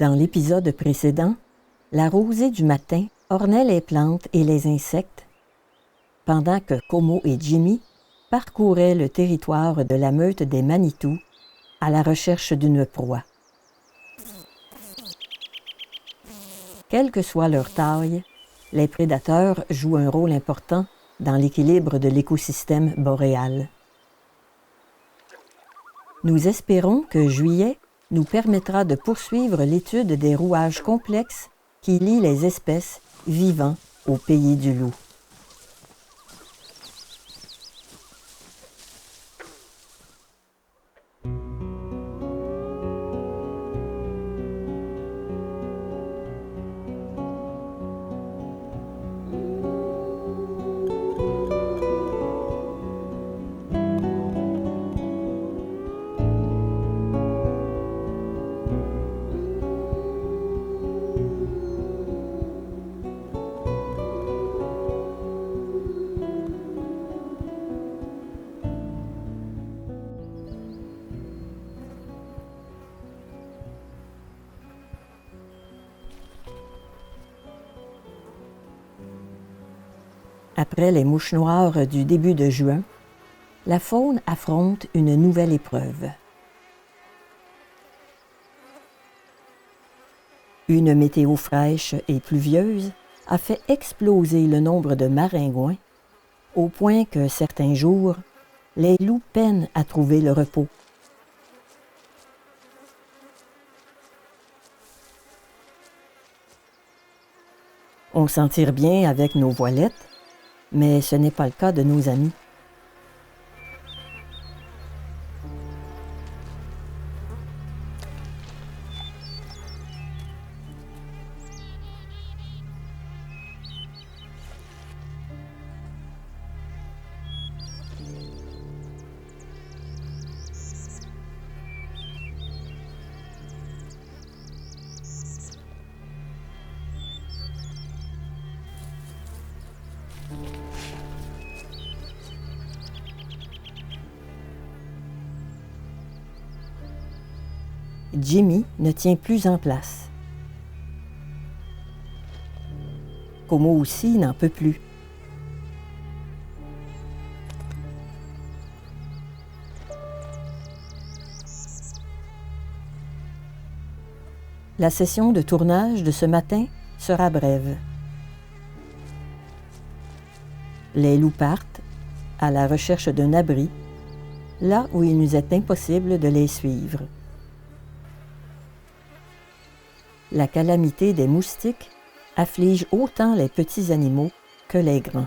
Dans l'épisode précédent, la rosée du matin ornait les plantes et les insectes, pendant que Como et Jimmy parcouraient le territoire de la meute des Manitou à la recherche d'une proie. Quelle que soit leur taille, les prédateurs jouent un rôle important dans l'équilibre de l'écosystème boréal. Nous espérons que juillet nous permettra de poursuivre l'étude des rouages complexes qui lient les espèces vivant au pays du loup. Après les mouches noires du début de juin, la faune affronte une nouvelle épreuve. Une météo fraîche et pluvieuse a fait exploser le nombre de maringouins, au point que certains jours, les loups peinent à trouver le repos. On s'en tire bien avec nos voilettes, mais ce n'est pas le cas de nos amis. Jimmy ne tient plus en place. Como aussi n'en peut plus. La session de tournage de ce matin sera brève. Les loups partent à la recherche d'un abri, là où il nous est impossible de les suivre. La calamité des moustiques afflige autant les petits animaux que les grands.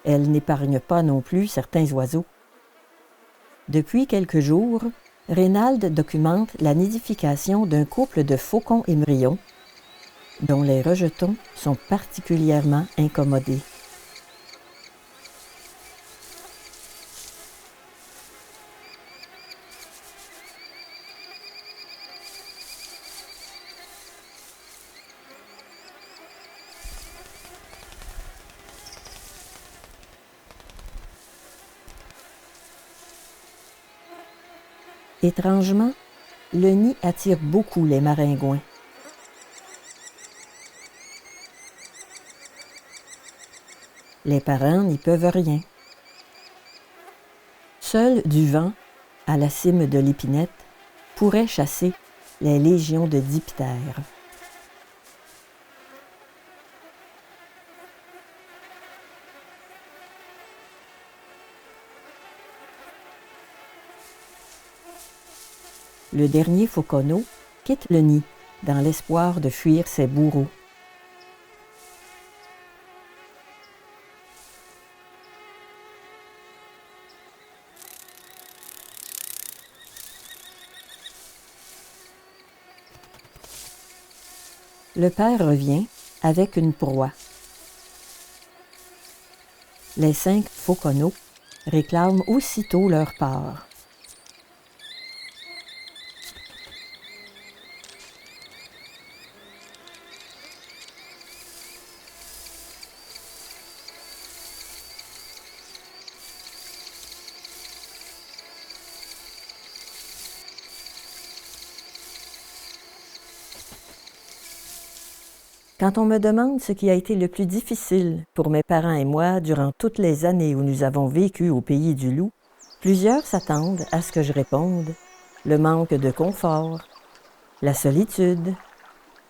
Elle n'épargne pas non plus certains oiseaux. Depuis quelques jours, Reynald documente la nidification d'un couple de faucons émerions dont les rejetons sont particulièrement incommodés. Étrangement, le nid attire beaucoup les maringouins. Les parents n'y peuvent rien. Seul du vent, à la cime de l'épinette, pourrait chasser les légions de diptères. Le dernier fauconneau quitte le nid dans l'espoir de fuir ses bourreaux. Le père revient avec une proie. Les 5 fauconneaux réclament aussitôt leur part. Quand on me demande ce qui a été le plus difficile pour mes parents et moi durant toutes les années où nous avons vécu au pays du loup, plusieurs s'attendent à ce que je réponde le manque de confort, la solitude,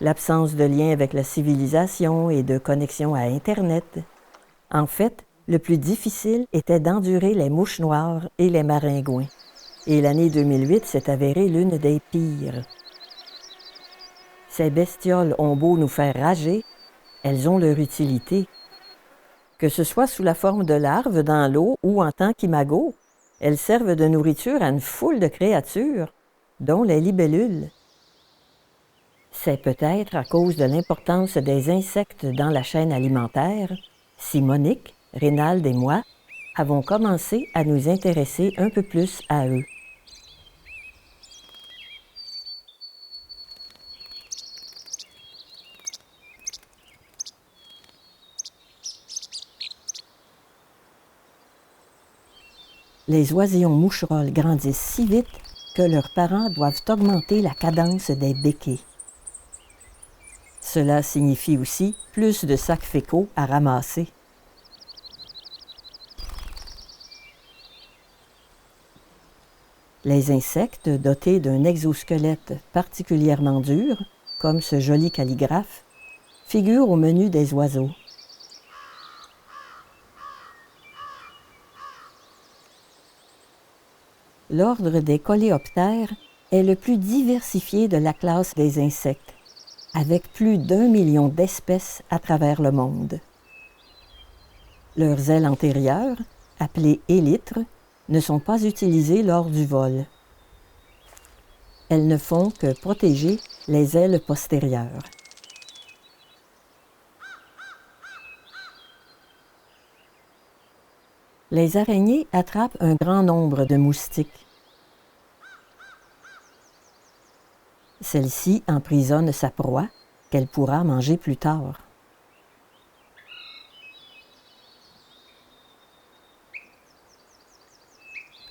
l'absence de lien avec la civilisation et de connexion à Internet. En fait, le plus difficile était d'endurer les mouches noires et les maringouins. Et l'année 2008 s'est avérée l'une des pires. Ces bestioles ont beau nous faire rager, elles ont leur utilité. Que ce soit sous la forme de larves dans l'eau ou en tant qu'imago, elles servent de nourriture à une foule de créatures, dont les libellules. C'est peut-être à cause de l'importance des insectes dans la chaîne alimentaire si Monique, Rénald et moi avons commencé à nous intéresser un peu plus à eux. Les oisillons moucherolles grandissent si vite que leurs parents doivent augmenter la cadence des béquets. Cela signifie aussi plus de sacs fécaux à ramasser. Les insectes dotés d'un exosquelette particulièrement dur, comme ce joli calligraphe, figurent au menu des oiseaux. L'ordre des coléoptères est le plus diversifié de la classe des insectes, avec plus d'1 million d'espèces à travers le monde. Leurs ailes antérieures, appelées élytres, ne sont pas utilisées lors du vol. Elles ne font que protéger les ailes postérieures. Les araignées attrapent un grand nombre de moustiques. Celle-ci emprisonne sa proie, qu'elle pourra manger plus tard.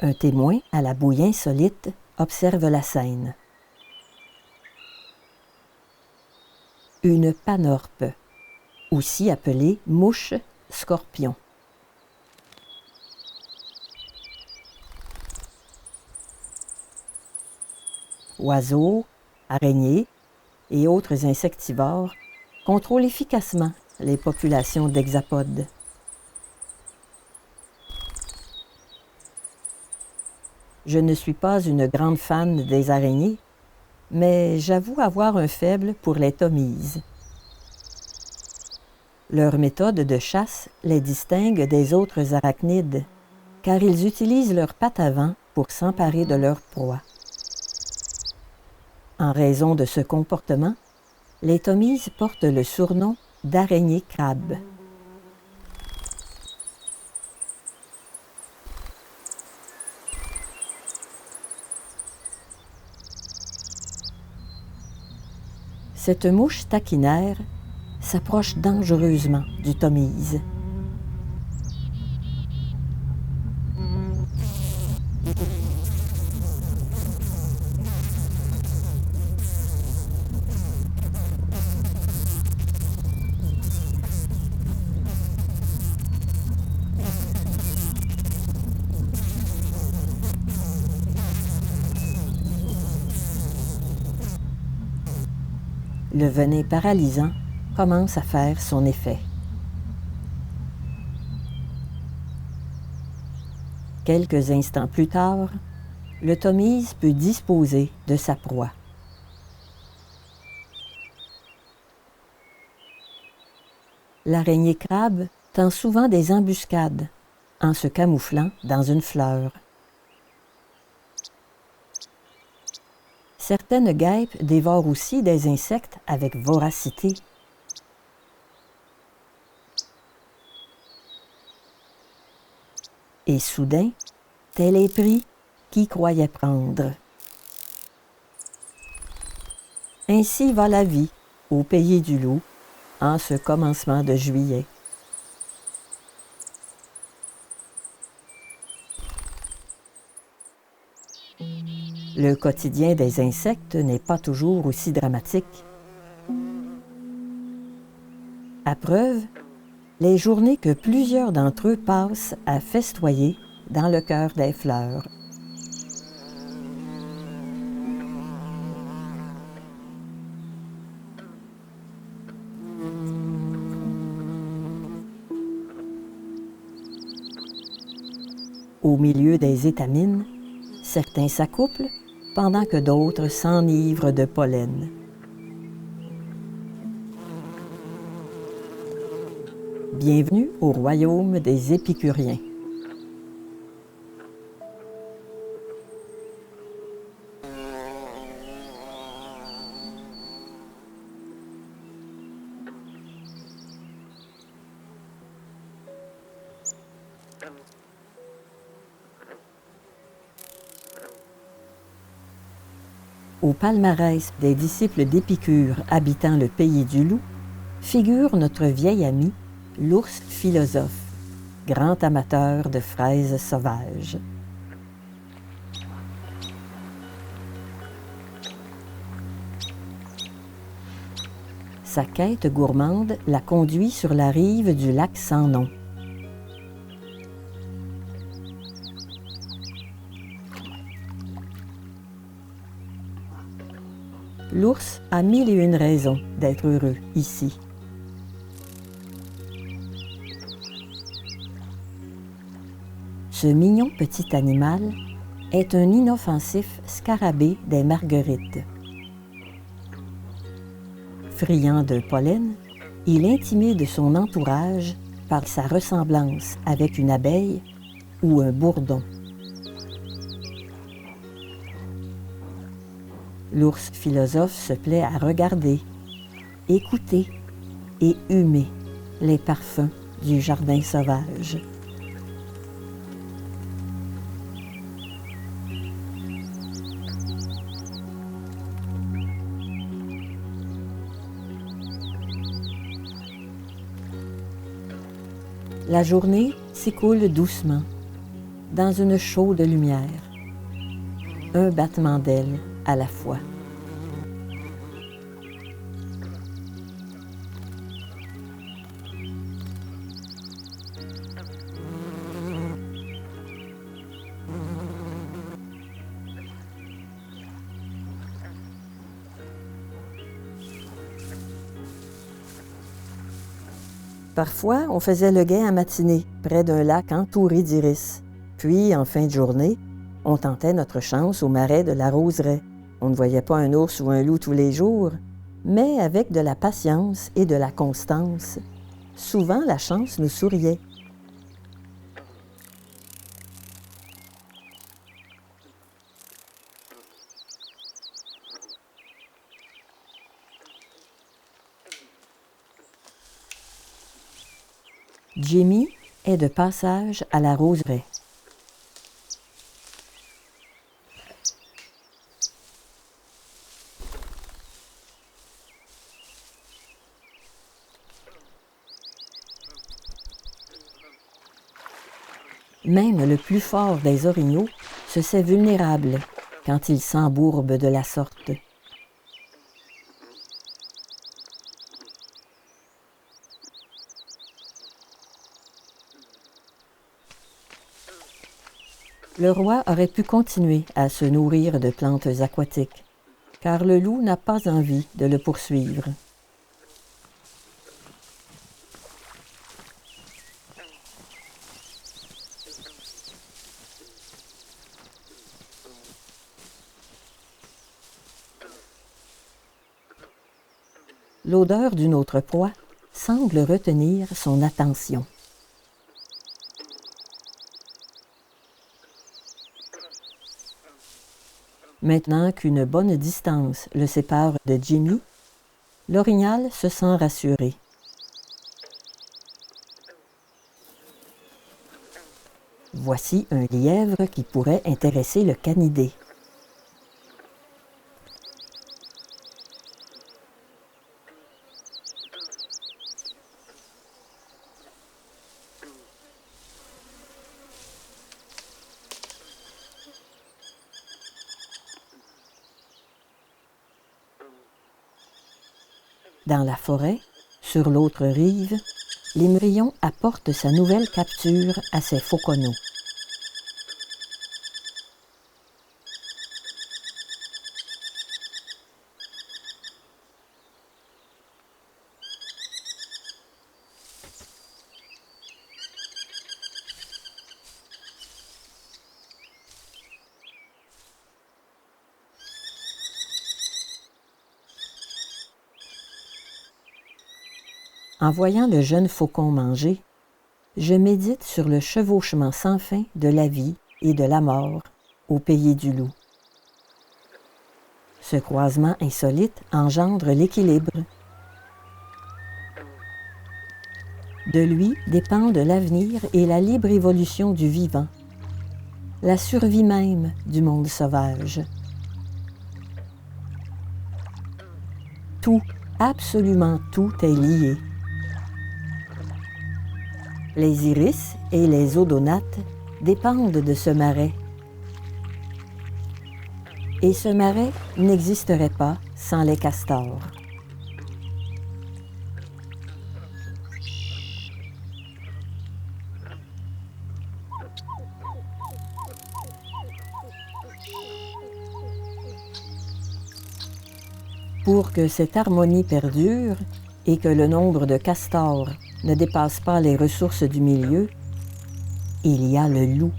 Un témoin à la bouille insolite observe la scène. Une panorpe, aussi appelée mouche scorpion. Oiseaux, araignées et autres insectivores contrôlent efficacement les populations d'hexapodes. Je ne suis pas une grande fan des araignées, mais j'avoue avoir un faible pour les tomises. Leur méthode de chasse les distingue des autres arachnides, car ils utilisent leurs pattes avant pour s'emparer de leur proie. En raison de ce comportement, les tomises portent le surnom d'araignée-crabe. Cette mouche taquinaire s'approche dangereusement du tomise. Le venin paralysant commence à faire son effet. Quelques instants plus tard, le tomise peut disposer de sa proie. L'araignée-crabe tend souvent des embuscades en se camouflant dans une fleur. Certaines guêpes dévorent aussi des insectes avec voracité. Et soudain, tel est pris qui croyait prendre. Ainsi va la vie au pays du loup en ce commencement de juillet. Le quotidien des insectes n'est pas toujours aussi dramatique. À preuve, les journées que plusieurs d'entre eux passent à festoyer dans le cœur des fleurs. Au milieu des étamines, certains s'accouplent pendant que d'autres s'enivrent de pollen. Bienvenue au royaume des épicuriens. Au palmarès des disciples d'Épicure habitant le pays du loup, figure notre vieil ami, l'ours philosophe, grand amateur de fraises sauvages. Sa quête gourmande la conduit sur la rive du lac sans nom. L'ours a mille et une raisons d'être heureux ici. Ce mignon petit animal est un inoffensif scarabée des marguerites. Friand de pollen, il intimide son entourage par sa ressemblance avec une abeille ou un bourdon. L'ours philosophe se plaît à regarder, écouter et humer les parfums du jardin sauvage. La journée s'écoule doucement, dans une chaude lumière, un battement d'ailes à la fois. Parfois, on faisait le guet en matinée, près d'un lac entouré d'iris. Puis, en fin de journée, on tentait notre chance au marais de la Roseraie. On ne voyait pas un ours ou un loup tous les jours, mais avec de la patience et de la constance, souvent la chance nous souriait. Jimmy est de passage à la Roseraie. Même le plus fort des orignaux se sait vulnérable quand il s'embourbe de la sorte. Le roi aurait pu continuer à se nourrir de plantes aquatiques, car le loup n'a pas envie de le poursuivre. L'odeur d'une autre proie semble retenir son attention. Maintenant qu'une bonne distance le sépare de Jimmy, l'orignal se sent rassuré. Voici un lièvre qui pourrait intéresser le canidé. Dans la forêt, Sur l'autre rive, l'émerillon apporte sa nouvelle capture à ses fauconneaux. En voyant le jeune faucon manger, je médite sur le chevauchement sans fin de la vie et de la mort au pays du loup. Ce croisement insolite engendre l'équilibre. De lui dépendent l'avenir et la libre évolution du vivant, la survie même du monde sauvage. Tout, absolument tout est lié. Les iris et les odonates dépendent de ce marais. Et ce marais n'existerait pas sans les castors. Pour que cette harmonie perdure et que le nombre de castors ne dépasse pas les ressources du milieu, il y a le loup.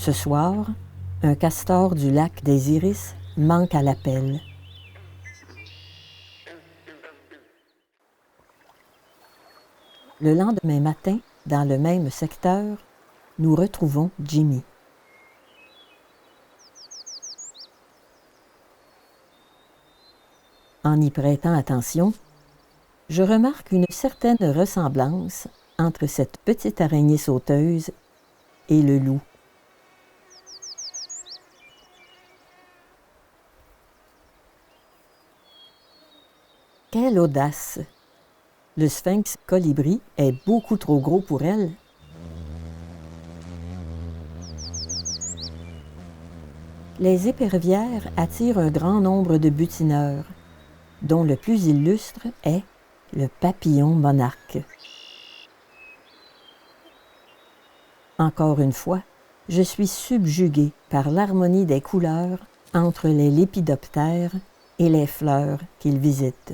Ce soir, un castor du lac des Iris manque à l'appel. Le lendemain matin, dans le même secteur, nous retrouvons Jimmy. En y prêtant attention, je remarque une certaine ressemblance entre cette petite araignée sauteuse et le loup. Quelle audace! Le sphinx colibri est beaucoup trop gros pour elle. Les épervières attirent un grand nombre de butineurs, dont le plus illustre est le papillon monarque. Encore une fois, je suis subjuguée par l'harmonie des couleurs entre les lépidoptères et les fleurs qu'il visite.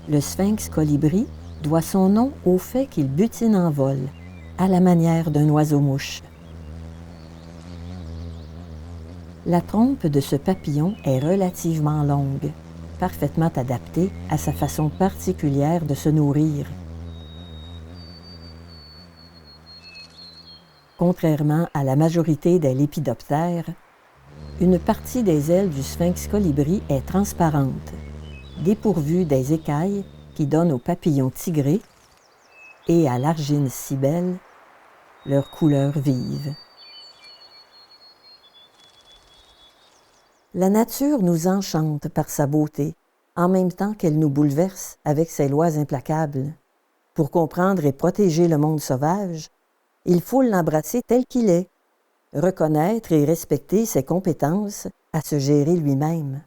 Le sphinx colibri doit son nom au fait qu'il butine en vol, à la manière d'un oiseau-mouche. La trompe de ce papillon est relativement longue, parfaitement adaptée à sa façon particulière de se nourrir. Contrairement à la majorité des lépidoptères, une partie des ailes du sphinx colibri est transparente, dépourvue des écailles qui donnent aux papillons tigrés et à l'argine cybèle leur couleur vive. La nature nous enchante par sa beauté, en même temps qu'elle nous bouleverse avec ses lois implacables. Pour comprendre et protéger le monde sauvage, il faut l'embrasser tel qu'il est, reconnaître et respecter ses compétences à se gérer lui-même.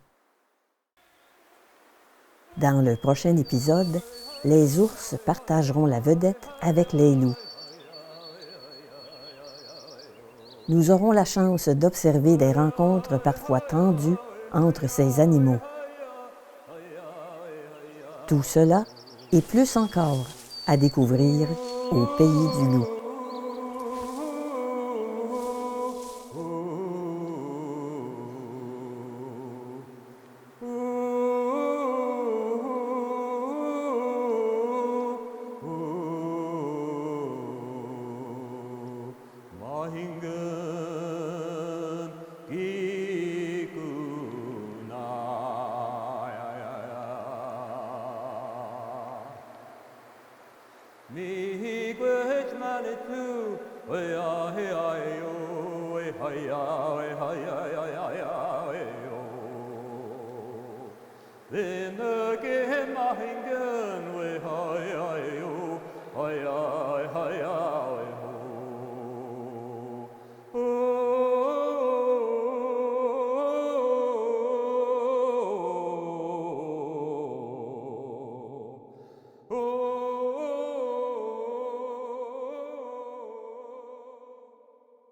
Dans le prochain épisode, les ours partageront la vedette avec les loups. Nous aurons la chance d'observer des rencontres parfois tendues entre ces animaux. Tout cela et plus encore à découvrir au Pays du Loup. Mi gwech man et tu, we a he a yo, we ha ya, we ha ya ya ya ya, we yo. Then again, my